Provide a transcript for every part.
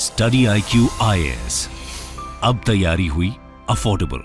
Study IQ IAS, अब तैयारी हुई अफोर्डेबल।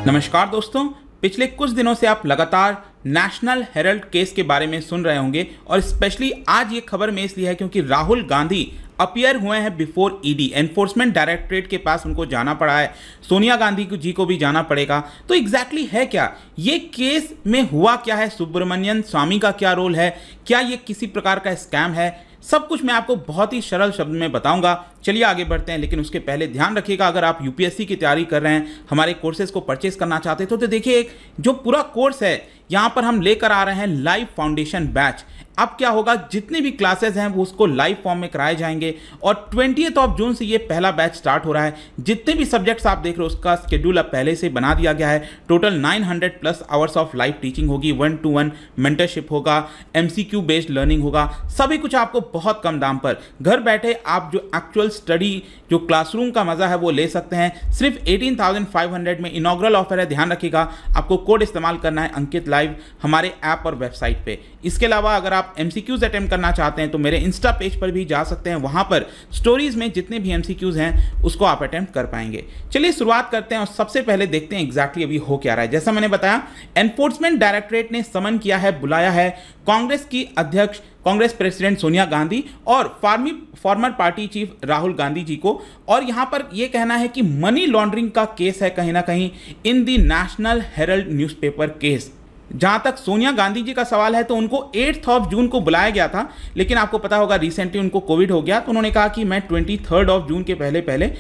नमस्कार दोस्तों, पिछले कुछ दिनों से आप लगातार नेशनल हेराल्ड केस के बारे में सुन रहे होंगे और स्पेशली आज ये खबर में इसलिए है क्योंकि राहुल गांधी अपीयर हुए हैं बिफोर ईडी, एनफोर्समेंट डायरेक्टरेट के पास उनको जाना पड़ा है। सोनिया गांधी जी को भी जाना पड़ेगा। तो एग्जैक्टली है क्या ये केस में हुआ क्या है, सुब्रमण्यम स्वामी का क्या रोल है, क्या ये किसी प्रकार का स्कैम है, सब कुछ मैं आपको बहुत ही सरल शब्द में बताऊंगा। चलिए आगे बढ़ते हैं, लेकिन उसके पहले ध्यान रखिएगा, अगर आप यूपीएससी की तैयारी कर रहे हैं, हमारे कोर्सेज को परचेस करना चाहते हो तो देखिए एक जो पूरा कोर्स है यहाँ पर हम लेकर आ रहे हैं लाइव फाउंडेशन बैच। अब क्या होगा, जितने भी क्लासेस हैं वो उसको लाइव फॉर्म में कराए जाएंगे और 20 जून से ये पहला बैच स्टार्ट हो रहा है। जितने भी सब्जेक्ट्स आप देख रहे हो उसका शेड्यूल अब पहले से बना दिया गया है। Total 900+ hours of live teaching होगी, 1-to-1 मेंटरशिप होगा, MCQ बेस्ड लर्निंग होगा, सभी कुछ आपको बहुत कम दाम पर घर बैठे आप जो एक्चुअल स्टडी जो क्लासरूम का मजा है वो ले सकते हैं। सिर्फ 18,500 में इनॉग्रल ऑफर है, ध्यान रखिएगा। आपको कोड इस्तेमाल करना है अंकित लाइव हमारे ऐप और वेबसाइट पे। इसके अलावा अगर आप MCQs अटेम्प्ट करना चाहते हैं तो मेरे इंस्टा पेज पर भी जा सकते हैं, वहां पर स्टोरीज में जितने भी MCQs हैं उसको आप अटेम्प्ट कर पाएंगे। चलिए शुरुआत करते हैं और सबसे पहले देखते हैं एग्जैक्टली अभी हो क्या रहा है। जैसा मैंने बताया, एनफोर्समेंट डायरेक्टरेट ने समन किया है, बुलाया है कांग्रेस की अध्यक्ष, कांग्रेस प्रेसिडेंट सोनिया गांधी और former party chief Rahul Gandhi ji को। और यहां पर यह कहना है कि मनी लॉन्ड्रिंग का केस है कहीं ना कहीं इन दी नेशनल हेराल्ड न्यूज़पेपर केस। जहां तक सोनिया गांधी जी का सवाल है तो उनको 8 जून को बुलाया गया था, लेकिन आपको पता होगा रिसेंटली उनको कोविड हो गया, तो उन्होंने कहा कि मैं 23 जून के पहले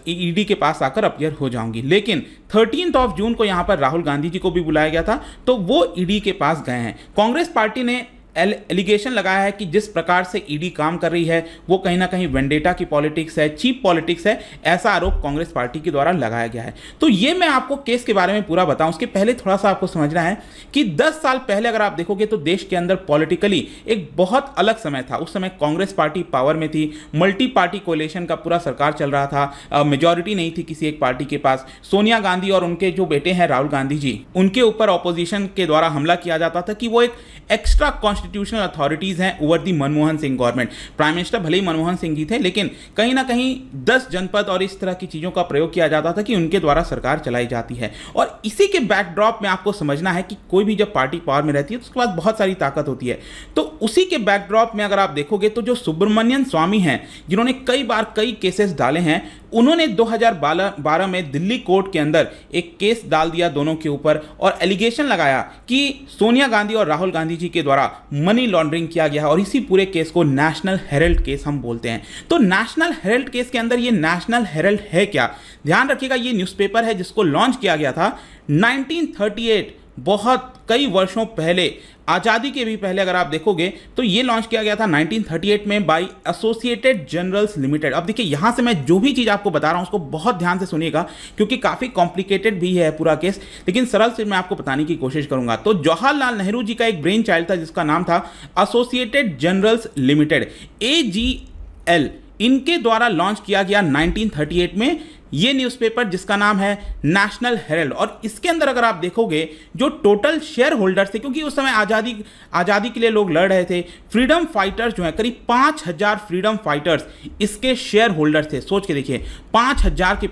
ईडी के पास आकर अपीयर हो जाऊंगी। लेकिन 13 जून को यहां पर राहुल गांधी जी को भी बुलाया गया था, तो वो ईडी के पास गए हैं। कांग्रेस पार्टी ने एलिगेशन लगाया है कि जिस प्रकार से ईडी काम कर रही है वो कहीं ना कहीं वेंडेटा की पॉलिटिक्स है, चीप पॉलिटिक्स है, ऐसा आरोप कांग्रेस पार्टी के द्वारा लगाया गया है। तो ये मैं आपको केस के बारे में पूरा बताऊं, उसके पहले थोड़ा सा आपको समझना है कि 10 साल पहले अगर आप देखोगे तो देश के अंदर पॉलिटिकली एक बहुत अलग समय था। उस समय कांग्रेस पार्टी पावर में थी, मल्टी पार्टी कोलिशन का पूरा सरकार चल रहा था, मेजॉरिटी नहीं थी किसी एक पार्टी के पास। सोनिया गांधी और उनके जो बेटे हैं राहुल गांधी जी, उनके ऊपर ऑपोजिशन के द्वारा हमला किया जाता था कि वो एक एक्स्ट्रा कॉन्स्टिट्यूशनल अथॉरिटीज हैं over the Manmohan Singh government. Prime minister भले ही मनमोहन सिंह जी थे, लेकिन कहीं ना कहीं 10 जनपद और इस तरह की चीजों का प्रयोग किया जाता था कि उनके द्वारा सरकार चलाई जाती है। और इसी के बैकड्रॉप में आपको समझना है कि कोई भी जब पार्टी पावर में रहती है तो उसके पास बहुत सारी ताकत होती है। तो उसी के बैकड्रॉप में अगर आप देखोगे तो जो सुब्रमण्यम स्वामी हैं, जिन्होंने कई बार कई केसेस डाले हैं, उन्होंने 2012 में दिल्ली कोर्ट के अंदर एक केस डाल दिया दोनों के ऊपर और एलिगेशन लगाया कि सोनिया गांधी और राहुल गांधी जी के द्वारा मनी लॉन्ड्रिंग किया गया है। और इसी पूरे केस को नेशनल हेराल्ड केस हम बोलते हैं। तो नेशनल हेराल्ड केस के अंदर ये नेशनल हेराल्ड है क्या, ध्यान रखिएगा। ये न्यूज़पेपर है जिसको लॉन्च किया गया था 1938, बहुत कई वर्षों पहले, आज़ादी के भी पहले अगर आप देखोगे तो ये लॉन्च किया गया था 1938 में बाय एसोसिएटेड जर्नल्स लिमिटेड। अब देखिए यहाँ से मैं जो भी चीज़ आपको बता रहा हूँ उसको बहुत ध्यान से सुनिएगा, क्योंकि काफ़ी कॉम्प्लिकेटेड भी है पूरा केस, लेकिन सरल से मैं आपको बताने की कोशिश करूँगा। तो जवाहरलाल नेहरू जी का एक ब्रेन चाइल्ड था जिसका नाम था एसोसिएटेड जर्नल्स लिमिटेड, AGL, इनके द्वारा लॉन्च किया गया 1938 में ये न्यूज़पेपर जिसका नाम है नेशनल हेराल्ड। और इसके अंदर अगर आप देखोगे जो टोटल शेयर होल्डर्स थे, क्योंकि उस समय आज़ादी के लिए लोग लड़ रहे थे, फ्रीडम फाइटर्स जो है करीब 5000 फ्रीडम फाइटर्स इसके शेयर होल्डर्स थे। सोच के देखिए, 5000 के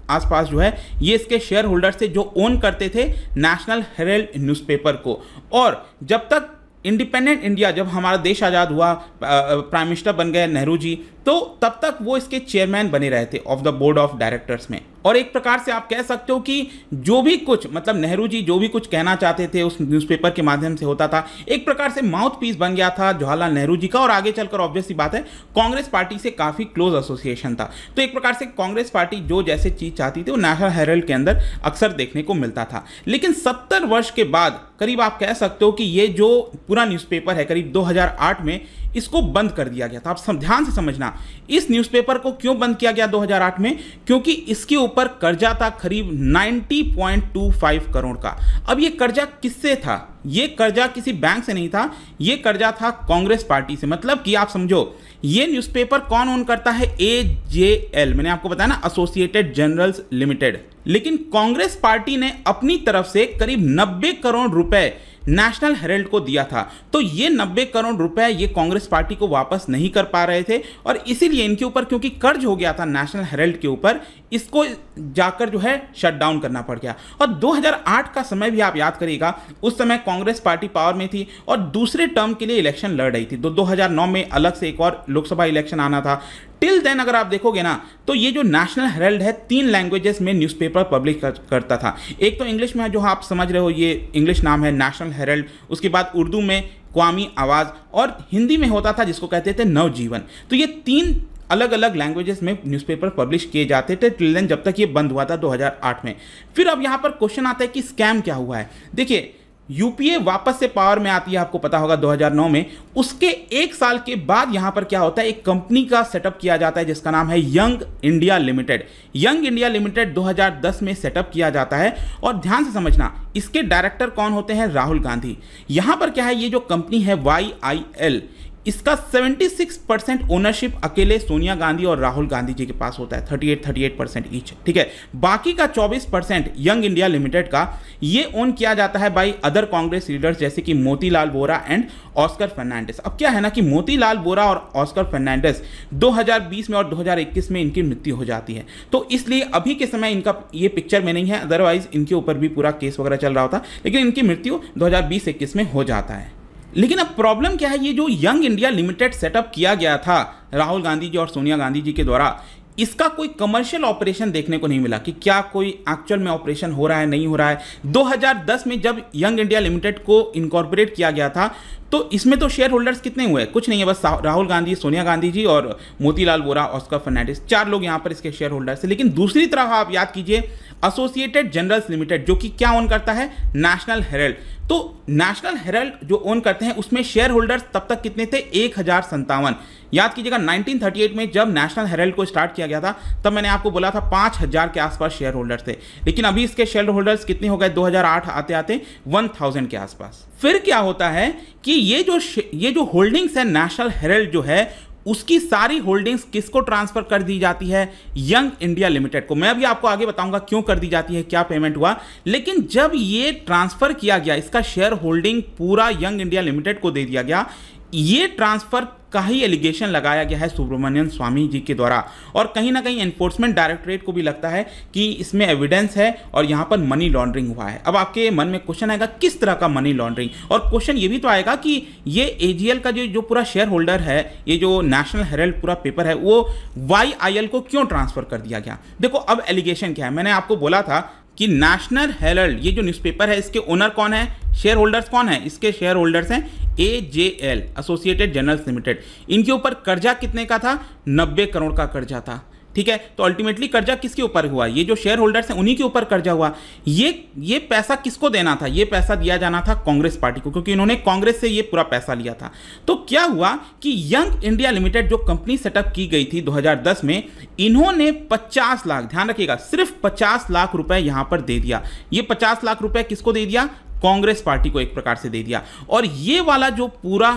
आसपास जो है ये इसके शेयर होल्डर्स थे जो ओन करते थे नेशनल हेराल्ड न्यूज़पेपर को। और जब तक इंडिपेंडेंट इंडिया, जब हमारा देश आज़ाद हुआ, प्राइम मिनिस्टर बन गए नेहरू जी, तो तब तक वो इसके चेयरमैन बने रहे थे of the board of directors में। और एक प्रकार से आप कह सकते हो कि जो भी कुछ, मतलब नेहरू जी जो भी कुछ कहना चाहते थे उस न्यूज़पेपर के माध्यम से होता था। एक प्रकार से माउथ पीस बन गया था जवाहरलाल नेहरू जी का। और आगे चलकर ऑब्वियस सी बात है कांग्रेस पार्टी से काफ़ी क्लोज एसोसिएशन था। तो एक प्रकार से कांग्रेस पार्टी जो जैसे चीज़ चाहती थी वो नेशनल हेराल्ड के अंदर अक्सर देखने को मिलता था। लेकिन 70 वर्ष के बाद करीब आप कह सकते हो कि ये जो पूरा न्यूज़पेपर है करीब 2008 में इसको बंद कर दिया गया था। आप ध्यान से समझना, इस न्यूज़पेपर को क्यों बंद किया गया 2008 में, क्योंकि इसके ऊपर कर्जा था करीब 90.25 करोड़ का। अब ये कर्जा किससे था? ये कर्जा किसी बैंक से नहीं था, ये कर्जा था कांग्रेस पार्टी से। मतलब कि आप समझो, ये न्यूज़पेपर कौन ओन करता है? AJL, मैंने आपको बताया ना, एसोसिएटेड जर्नल्स लिमिटेड। लेकिन कांग्रेस पार्टी ने अपनी तरफ से करीब 90 करोड़ रुपए नेशनल हेराल्ड को दिया था। तो ये 90 करोड़ रुपए ये कांग्रेस पार्टी को वापस नहीं कर पा रहे थे, और इसीलिए इनके ऊपर क्योंकि कर्ज हो गया था नेशनल हेराल्ड के ऊपर, इसको जाकर जो है शट डाउन करना पड़ गया। और 2008 का समय भी आप याद करिएगा, उस समय कांग्रेस पार्टी पावर में थी और दूसरे टर्म के लिए इलेक्शन लड़ रही थी। 2009 में अलग से एक और लोकसभा इलेक्शन आना था। टिल देन अगर आप देखोगे ना, तो ये जो नेशनल हेराल्ड है 3 लैंग्वेजेस में न्यूज़पेपर पब्लिश करता था। एक तो इंग्लिश में, जो आप समझ रहे हो, ये इंग्लिश नाम है नेशनल हेराल्ड। उसके बाद उर्दू में क्वामी आवाज़, और हिंदी में होता था जिसको कहते थे नवजीवन। तो ये 3 अलग अलग लैंग्वेजेस में न्यूज़पेपर पब्लिश किए जाते थे टिल देन, जब तक ये बंद हुआ था 2008 में। फिर अब यहाँ पर क्वेश्चन आता है कि स्कैम क्या हुआ है। देखिए, यूपीए वापस से पावर में आती है, आपको पता होगा 2009 में। उसके 1 साल के बाद यहां पर क्या होता है, एक कंपनी का सेटअप किया जाता है जिसका नाम है young India limited. Young India limited 2010 में सेटअप किया जाता है, और ध्यान से समझना, इसके डायरेक्टर कौन होते हैं? राहुल गांधी। यहां पर क्या है, ये जो कंपनी है YIL, इसका 76% ओनरशिप अकेले सोनिया गांधी और राहुल गांधी जी के पास होता है, 38% ईच, ठीक है। बाकी का 24% यंग इंडिया लिमिटेड का ये ओन किया जाता है बाई अदर कांग्रेस लीडर्स, जैसे कि मोतीलाल वोरा एंड ऑस्कर फर्नांडिस। अब क्या है ना कि मोतीलाल वोरा और ऑस्कर फर्नांडिस 2020 में और 2021 में इनकी मृत्यु हो जाती है, तो इसलिए अभी के समय इनका ये पिक्चर में नहीं है, अदरवाइज इनके ऊपर भी पूरा केस वगैरह चल रहा होता, लेकिन इनकी मृत्यु 2020-21 में हो जाता है। लेकिन अब प्रॉब्लम क्या है, ये जो यंग इंडिया लिमिटेड सेटअप किया गया था राहुल गांधी जी और सोनिया गांधी जी के द्वारा, इसका कोई कमर्शियल ऑपरेशन देखने को नहीं मिला कि क्या कोई एक्चुअल में ऑपरेशन हो रहा है, नहीं हो रहा है। 2010 में जब यंग इंडिया लिमिटेड को इनकॉर्पोरेट किया गया था, तो इसमें तो शेयर होल्डर्स कितने हुए? कुछ नहीं है, बस राहुल गांधी, सोनिया गांधी जी और मोतीलाल वोरा, ऑस्कर फर्नांडिस, 4 लोग यहां पर इसके शेयर होल्डर्स हैं। लेकिन दूसरी तरफ आप याद कीजिए, एसोसिएटेड जर्नल्स लिमिटेड, जो कि क्या ओन करता है? National Herald. तो नेशनल हेराल्ड जो ओन करते हैं, उसमें शेयर होल्डर्स तब तक कितने थे? 1057। याद कीजिएगा, 1938 में जब नेशनल हेराल्ड को स्टार्ट किया गया था, तब मैंने आपको बोला था 5000 के आसपास शेयर होल्डर्स थे। लेकिन अभी इसके शेयर होल्डर्स कितने हो गए? 2008 आते आते 1000 के आसपास। फिर क्या होता है कि ये जो होल्डिंग्स है नेशनल हेराल्ड जो है, उसकी सारी होल्डिंग्स किसको ट्रांसफर कर दी जाती है? यंग इंडिया लिमिटेड को। मैं अभी आपको आगे बताऊंगा क्यों कर दी जाती है, क्या पेमेंट हुआ। लेकिन जब ये ट्रांसफर किया गया, इसका शेयर होल्डिंग पूरा यंग इंडिया लिमिटेड को दे दिया गया। ये ट्रांसफर का ही एलिगेशन लगाया गया है सुब्रमण्यम स्वामी जी के द्वारा, और कहीं ना कहीं एनफोर्समेंट डायरेक्टरेट को भी लगता है कि इसमें एविडेंस है और यहां पर मनी लॉन्ड्रिंग हुआ है। अब आपके मन में क्वेश्चन आएगा, किस तरह का मनी लॉन्ड्रिंग? और क्वेश्चन ये भी तो आएगा कि ये AGL का जो पूरा शेयर होल्डर है, ये जो नेशनल हेराल्ड पूरा पेपर है, वो YIL को क्यों ट्रांसफर कर दिया गया? देखो, अब एलिगेशन क्या है। मैंने आपको बोला था कि नेशनल हेराल्ड, ये जो न्यूज़पेपर है, इसके ओनर कौन है? शेयर होल्डर्स कौन है? इसके शेयर होल्डर्स हैं AJL, एसोसिएटेड जर्नल्स लिमिटेड। इनके ऊपर कर्जा कितने का था? 90 करोड़ का कर्जा था, ठीक है। तो अल्टीमेटली कर्जा किसके ऊपर हुआ? ये जो शेयर होल्डर्स हैं उन्हीं के ऊपर कर्जा हुआ। ये पैसा किसको देना था? ये पैसा दिया जाना था कांग्रेस पार्टी को, क्योंकि इन्होंने कांग्रेस से ये पूरा पैसा लिया था। तो क्या हुआ कि यंग इंडिया लिमिटेड जो कंपनी सेटअप की गई थी 2010 में, इन्होंने 50 लाख, ध्यान रखिएगा, सिर्फ 50 लाख रुपए यहां पर दे दिया। ये 50 लाख रुपए किसको दे दिया? कांग्रेस पार्टी को एक प्रकार से दे दिया। और ये वाला जो पूरा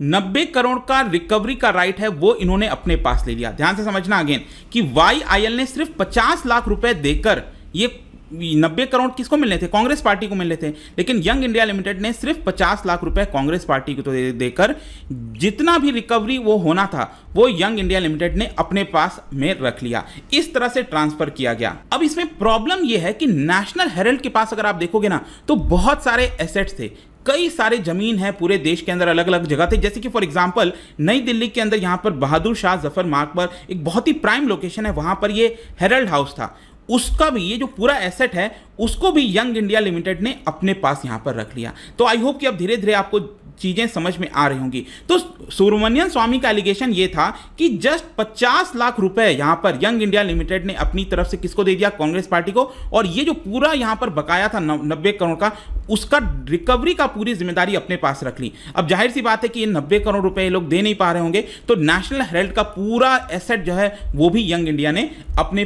90 करोड़ का रिकवरी का राइट है, वो इन्होंने अपने पास ले लिया। ध्यान से समझना अगेन कि YIL ने सिर्फ 50 लाख रुपए देकर, ये 90 करोड़ किसको मिलने थे? कांग्रेस पार्टी को मिलने थे। लेकिन यंग इंडिया लिमिटेड ने सिर्फ 50 लाख रुपए कांग्रेस पार्टी को तो देकर जितना भी रिकवरी वो होना था, वो यंग इंडिया लिमिटेड ने अपने पास में रख लिया। इस तरह से ट्रांसफर किया गया। अब इसमें प्रॉब्लम यह है कि नेशनल हेराल्ड के पास अगर आप देखोगे ना, तो बहुत सारे एसेट्स थे, कई सारे जमीन है पूरे देश के अंदर, अलग अलग जगह थे। जैसे कि फॉर एग्जांपल नई दिल्ली के अंदर यहां पर बहादुर शाह जफर मार्ग पर एक बहुत ही प्राइम लोकेशन है, वहां पर ये हेराल्ड हाउस था। उसका भी, ये जो पूरा एसेट है, उसको भी यंग इंडिया लिमिटेड ने अपने पास यहां पर रख लिया। तो आई होप कि अब धीरे धीरे आपको चीजें समझ में आ रही होंगी। तो सुब्रमण्यम स्वामी का एलिगेशन ये था कि जस्ट 50 लाख रुपए यहां पर यंग इंडिया लिमिटेड ने अपनी तरफ से किसको दे दिया? कांग्रेस पार्टी को। और ये जो पूरा यहां पर बकाया था 90 करोड़ का, उसका रिकवरी का पूरी जिम्मेदारी अपने पास रख ली। अब जाहिर सी बात है कि ये 90 करोड़ रुपए ये लोग दे नहीं पा रहे होंगे, तो नेशनल हेराल्ड का पूरा एसेट जो है वो भी यंग इंडिया ने अपने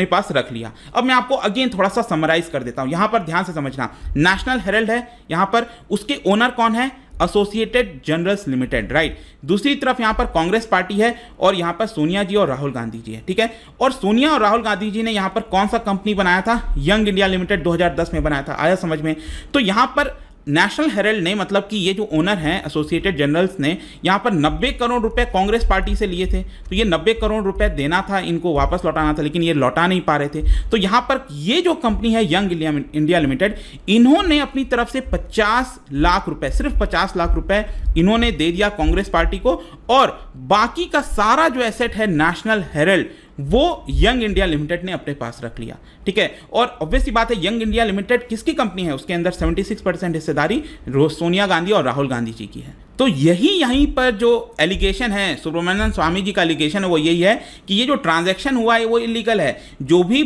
पास रख लिया। अब मैं आपको अगेन थोड़ा सा समराइज कर देता हूं, यहां पर ध्यान से समझना। नेशनल हेराल्ड है, यहां पर उसके ओनर कौन है? Associated journals limited, right. दूसरी तरफ यहां पर कांग्रेस पार्टी है और यहां पर सोनिया जी और राहुल गांधी जी है, ठीक है। और सोनिया और राहुल गांधी जी ने यहां पर कौन सा कंपनी बनाया था? यंग इंडिया लिमिटेड 2010 में बनाया था। आया समझ में? तो यहां पर नेशनल हेराल्ड ने, मतलब कि ये जो ओनर हैं एसोसिएटेड जर्नल्स ने, यहां पर 90 करोड़ रुपए कांग्रेस पार्टी से लिए थे। तो ये 90 करोड़ रुपए देना था, इनको वापस लौटाना था, लेकिन ये लौटा नहीं पा रहे थे। तो यहां पर ये जो कंपनी है यंग इंडिया लिमिटेड, इन्होंने अपनी तरफ से 50 लाख रुपए, सिर्फ 50 लाख रुपए इन्होंने दे दिया कांग्रेस पार्टी को, और बाकी का सारा जो एसेट है नेशनल हेराल्ड वो यंग इंडिया लिमिटेड ने अपने पास रख लिया, ठीक है। और ऑब्वियस सी बात है, यंग इंडिया लिमिटेड किसकी कंपनी है? उसके अंदर 76% हिस्सेदारी सोनिया गांधी और राहुल गांधी जी की है। तो यहीं पर जो एलिगेशन है, सुब्रमण्यम स्वामी जी का एलिगेशन है, वो यही है कि ये जो ट्रांजैक्शन हुआ है वो इलीगल है। जो भी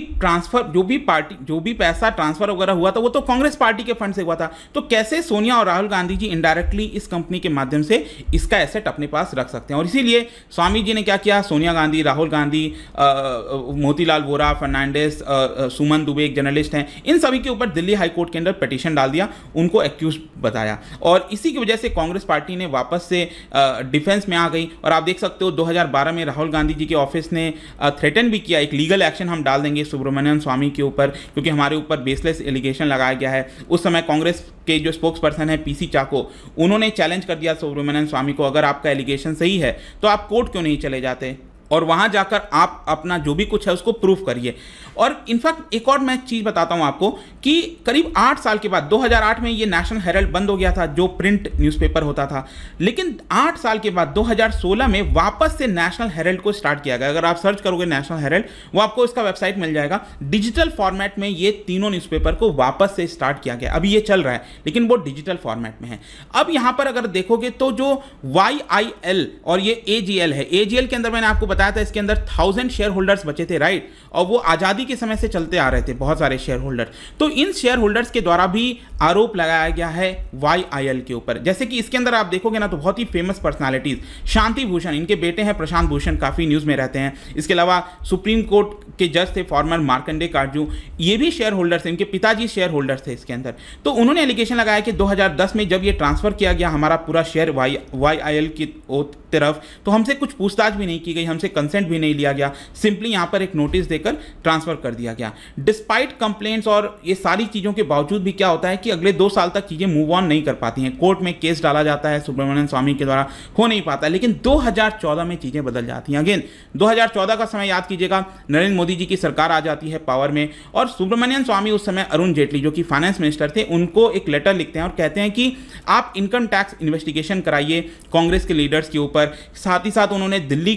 पैसा ट्रांसफर वगैरह हुआ था वो तो कांग्रेस पार्टी के फंड से हुआ था। तो कैसे सोनिया और राहुल गांधी जी इनडायरेक्टली इस कंपनी के माध्यम से इसका एसेट अपने पास रख सकते हैं? और इसीलिए स्वामी जी ने क्या किया, सोनिया गांधी, राहुल गांधी, मोतीलाल वोरा, फर्नांडिस, सुमन दुबे एक जर्नलिस्ट हैं, इन सभी के ऊपर दिल्ली हाईकोर्ट के अंदर पिटीशन डाल दिया, उनको एक्यूज बताया। और इसी की वजह से कांग्रेस पार्टी ने वापस से डिफेंस में आ गई। और आप देख सकते हो 2012 में राहुल गांधी जी के ऑफिस ने थ्रेटन भी किया, एक लीगल एक्शन हम डाल देंगे सुब्रमण्यम स्वामी के ऊपर, क्योंकि हमारे ऊपर बेसलेस एलिगेशन लगाया गया है। उस समय कांग्रेस के जो स्पोक्स पर्सन है पीसी चाको, उन्होंने चैलेंज कर दिया सुब्रमण्यम स्वामी को, अगर आपका एलिगेशन सही है तो आप कोर्ट क्यों नहीं चले जाते और वहां जाकर आप अपना जो भी कुछ है उसको प्रूफ करिए। और इनफैक्ट एक और मैं चीज बताता हूं आपको कि करीब 8 साल के बाद 2008 में ये नेशनल हेराल्ड बंद हो गया था, जो प्रिंट न्यूज़पेपर होता था, लेकिन 8 साल के बाद 2016 में वापस से नेशनल हेराल्ड को स्टार्ट किया गया। अगर आप सर्च करोगे नेशनल हेराल्ड, वो आपको इसका वेबसाइट मिल जाएगा। डिजिटल फॉर्मेट में ये तीनों न्यूज़पेपर को वापस से स्टार्ट किया गया। अभी ये चल रहा है लेकिन वो डिजिटल फॉर्मेट में है। अब यहां पर अगर देखोगे तो जो YIL और ये AGL है, AGL के अंदर मैंने आपको बताया था इसके अंदर 1000 शेयर होल्डर्स बचे थे, राइट। और वो आजादी के समय से चलते आ रहे थे बहुत सारे शेयर होल्डर। तो इन शेयर होल्डर्स के द्वारा भी आरोप लगाया गया है YIL के ऊपर। जैसे कि इसके अंदर आप देखोगे ना तो बहुत ही फेमस पर्सनालिटीज, शांति भूषण, इनके बेटे हैं प्रशांत भूषण, काफी न्यूज में रहते हैं। इसके अलावा सुप्रीम कोर्ट के जज थे फॉर्मर मार्कंडे काटजू, ये भी शेयर होल्डर्स थे, इनके पिताजी शेयर होल्डर्स थे इसके अंदर। तो उन्होंने एलिगेशन लगाया कि 2010 में जब ये ट्रांसफर किया गया हमारा पूरा शेयर YIL की तरफ, तो हमसे कुछ पूछताछ भी नहीं की गई, हमसे कंसेंट भी नहीं लिया गया, सिंपली यहां पर एक नोटिस देकर ट्रांसफर कर दिया गया। डिस्पाइट कंप्लेंट्स और ये सारी चीजों के बावजूद भी क्या होता है कि अगले 2 साल तक चीजें मूव ऑन नहीं कर पाती हैं। कोर्ट में केस डाला जाता है सुब्रमण्यम स्वामी के द्वारा, हो नहीं पाता। लेकिन 2014 में चीजें बदल जाती हैं। अगेन 2014 का समय याद कीजिएगा, नरेंद्र मोदी जी की सरकार आ जाती है पावर में, और सुब्रमण्यम स्वामी उस समय अरुण जेटली जो कि फाइनेंस मिनिस्टर थे, उनको एक लेटर लिखते हैं और कहते हैं कि आप इनकम टैक्स इन्वेस्टिगेशन कराइए कांग्रेस के लीडर्स के ऊपर। साथ ही साथ उन्होंने दिल्ली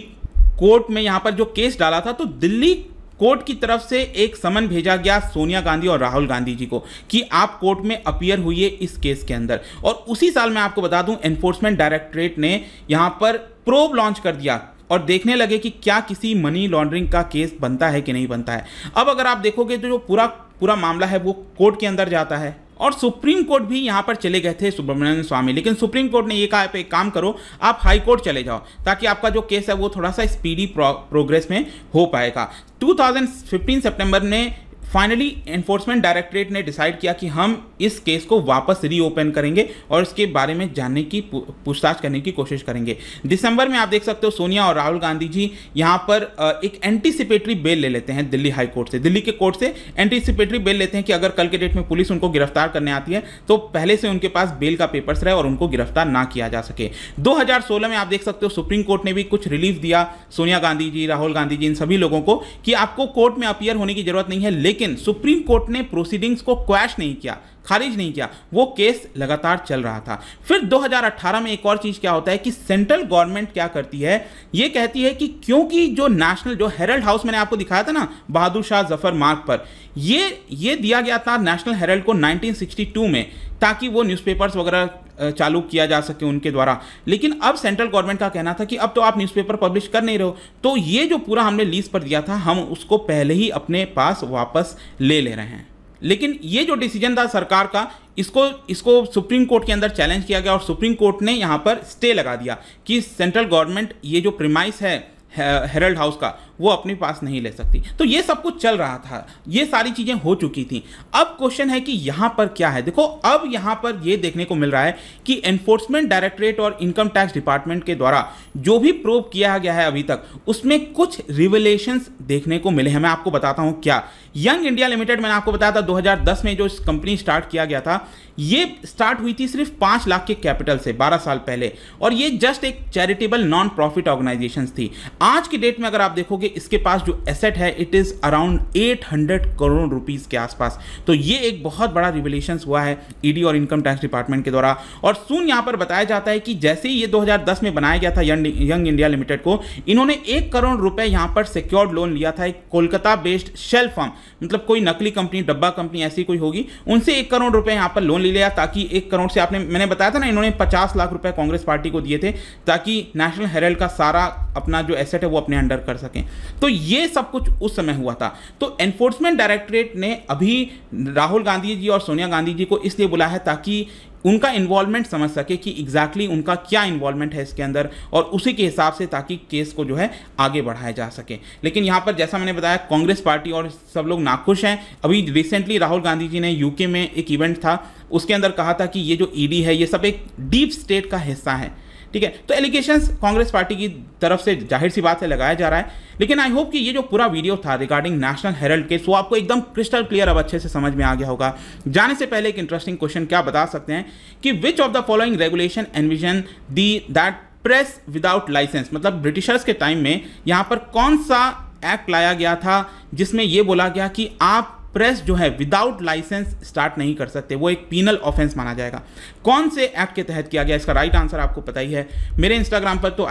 कोर्ट में यहां पर जो केस डाला था, तो दिल्ली कोर्ट की तरफ से एक समन भेजा गया सोनिया गांधी और राहुल गांधी जी को कि आप कोर्ट में अपीयर हुई इस केस के अंदर। और उसी साल मैं आपको बता दूं एनफोर्समेंट डायरेक्टरेट ने यहां पर प्रोब लॉन्च कर दिया और देखने लगे कि क्या किसी मनी लॉन्ड्रिंग का केस बनता है कि नहीं बनता है। अब अगर आप देखोगे तो जो पूरा मामला है वो कोर्ट के अंदर जाता है, और सुप्रीम कोर्ट भी यहां पर चले गए थे सुब्रमण्यम स्वामी, लेकिन सुप्रीम कोर्ट ने ये कहा एक काम करो, आप हाई कोर्ट चले जाओ ताकि आपका जो केस है वो थोड़ा सा स्पीडी प्रोग्रेस में हो पाएगा। 2015 सितंबर में फाइनली एनफोर्समेंट डायरेक्टरेट ने डिसाइड किया कि हम इस केस को वापस रीओपन करेंगे और इसके बारे में जानने की पूछताछ करने की कोशिश करेंगे। दिसंबर में आप देख सकते हो सोनिया और राहुल गांधी जी यहां पर एक एंटीसिपेटरी बेल ले लेते हैं दिल्ली हाई कोर्ट से, दिल्ली के कोर्ट से एंटीसिपेटरी बेल लेते हैं कि अगर कल के डेट में पुलिस उनको गिरफ्तार करने आती है तो पहले से उनके पास बेल का पेपर्स रहे और उनको गिरफ्तार ना किया जा सके। 2016 में आप देख सकते हो सुप्रीम कोर्ट ने भी कुछ रिलीफ दिया सोनिया गांधी जी, राहुल गांधी जी, इन सभी लोगों को कि आपको कोर्ट में अपीयर होने की जरूरत नहीं है। लेकिन सुप्रीम कोर्ट ने प्रोसीडिंग्स को क्वैश नहीं किया, खारिज नहीं किया, वो केस लगातार चल रहा था। फिर 2018 में एक और चीज क्या होता है कि सेंट्रल गवर्नमेंट क्या करती है, ये कहती है कि क्योंकि जो नेशनल जो हेराल्ड हाउस मैंने आपको दिखाया था ना बहादुर शाह जफर मार्ग पर, ये दिया गया था नेशनल हेराल्ड को 1962 में ताकि वो न्यूज़पेपर्स वगैरह चालू किया जा सके उनके द्वारा। लेकिन अब सेंट्रल गवर्नमेंट का कहना था कि अब तो आप न्यूज़पेपर पब्लिश कर नहीं रहे हो, तो ये जो पूरा हमने लीज पर दिया था हम उसको पहले ही अपने पास वापस ले रहे हैं। लेकिन ये जो डिसीजन था सरकार का, इसको सुप्रीम कोर्ट के अंदर चैलेंज किया गया और सुप्रीम कोर्ट ने यहाँ पर स्टे लगा दिया कि सेंट्रल गवर्नमेंट ये जो प्रीमाइस है हेरल्ड हाउस का वो अपने पास नहीं ले सकती। तो ये सब कुछ चल रहा था, ये सारी चीजें हो चुकी थी। अब क्वेश्चन है कि यहां पर क्या है। देखो अब यहां पर ये देखने को मिल रहा है कि एनफोर्समेंट डायरेक्टरेट और इनकम टैक्स डिपार्टमेंट के द्वारा जो भी प्रूव किया गया है अभी तक, उसमें कुछ रिवलेशंस देखने को मिले हैं। मैं आपको बताता हूं क्या। यंग इंडिया लिमिटेड, मैंने आपको बताया था 2010 में जो कंपनी स्टार्ट किया गया था, ये स्टार्ट हुई थी सिर्फ 5 लाख के कैपिटल से 12 साल पहले, और ये जस्ट एक चैरिटेबल नॉन प्रॉफिट ऑर्गेनाइजेशन थी। आज की डेट में अगर आप देखोगे इसके पास जो एसेट है it is around 800 crore rupees के आसपास। तो ये एक बहुत बड़ा रिवलेशन हुआ है ईडी और इनकम टैक्स डिपार्टमेंट के द्वारा। और सून यहां पर बताया जाता है कि जैसे ही ये 2010 में बनाया गया था यंग इंडिया लिमिटेड को, इन्होंने 1 करोड़ रुपए यहां पर सिक्योर्ड लोन लिया था एक कोलकाता बेस्ड शेल फर्म, मतलब कोई नकली कंपनी, डब्बा कंपनी ऐसी कोई होगी, उनसे 1 करोड़ रुपए यहां पर लोन ले लिया, ताकि 1 करोड़ से मैंने बताया था ना, इन्होंने 50 लाख रुपए कांग्रेस पार्टी को दिए थे ताकि नेशनल हेराल्ड का सारा अपना जो एसेट है वो अपने अंडर कर सकें। तो ये सब कुछ उस समय हुआ था। तो एनफोर्समेंट डायरेक्टरेट ने अभी राहुल गांधी जी और सोनिया गांधी जी को इसलिए बुलाया है ताकि उनका इन्वॉल्वमेंट समझ सके कि एग्जैक्टली उनका क्या इन्वॉल्वमेंट है इसके अंदर, और उसी के हिसाब से ताकि केस को जो है आगे बढ़ाया जा सके। लेकिन यहाँ पर जैसा मैंने बताया, कांग्रेस पार्टी और सब लोग नाखुश हैं। अभी रिसेंटली राहुल गांधी जी ने यूके में एक इवेंट था, उसके अंदर कहा था कि ये जो ईडी है ये सब एक डीप स्टेट का हिस्सा है, ठीक है। तो एलिगेशंस कांग्रेस पार्टी की तरफ से जाहिर सी बात है लगाया जा रहा है। लेकिन आई होप कि ये जो पूरा वीडियो था रिगार्डिंग नेशनल हेराल्ड केस वो आपको एकदम क्रिस्टल क्लियर अब अच्छे से समझ में आ गया होगा। जाने से पहले एक इंटरेस्टिंग क्वेश्चन क्या बता सकते हैं कि which of the following regulation envision that press without license, मतलब ब्रिटिशर्स के टाइम में यहाँ पर कौन सा एक्ट लाया गया था जिसमें यह बोला गया कि आप प्रेस जो है विदाउट लाइसेंस स्टार्ट नहीं कर सकते, वो एक पीनल ऑफेंस माना जाएगा। कौन से एक्ट के तहत किया गया, इसका राइट आंसर आपको पता ही है। मेरे इंस्टाग्राम पर तो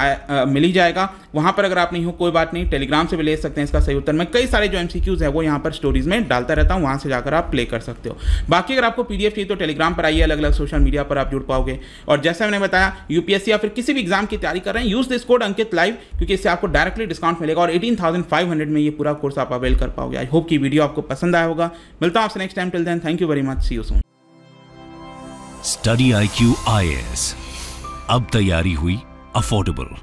मिल ही जाएगा, वहां पर अगर आप नहीं हो कोई बात नहीं, टेलीग्राम से भी ले सकते हैं इसका सही उत्तर। मैं कई सारे जो एमसीक्यूज है वो यहाँ पर स्टोरीज में डालता रहता हूँ, वहां से जाकर आप प्ले कर सकते हो। बाकी अगर आपको पीडीएफ चाहिए तो टेलीग्राम पर आइए, अलग अलग सोशल मीडिया पर आप जुड़ पाओगे। और जैसा मैंने बताया, यूपीएससी या फिर किसी भी एग्जाम की तैयारी कर रहे हैं, use this code Ankit live, क्योंकि इससे आपको डायरेक्टली डिस्काउंट मिलेगा और 18,500 में ये पूरा कोर्स आप अवेल कर पाओगे। आई होप की वीडियो आपको पसंद आया होगा। मिलता हूं आपसे next time. Till then, thank you very much, see you soon. Study IQ IAS, अब तैयारी हुई अफोर्डेबल।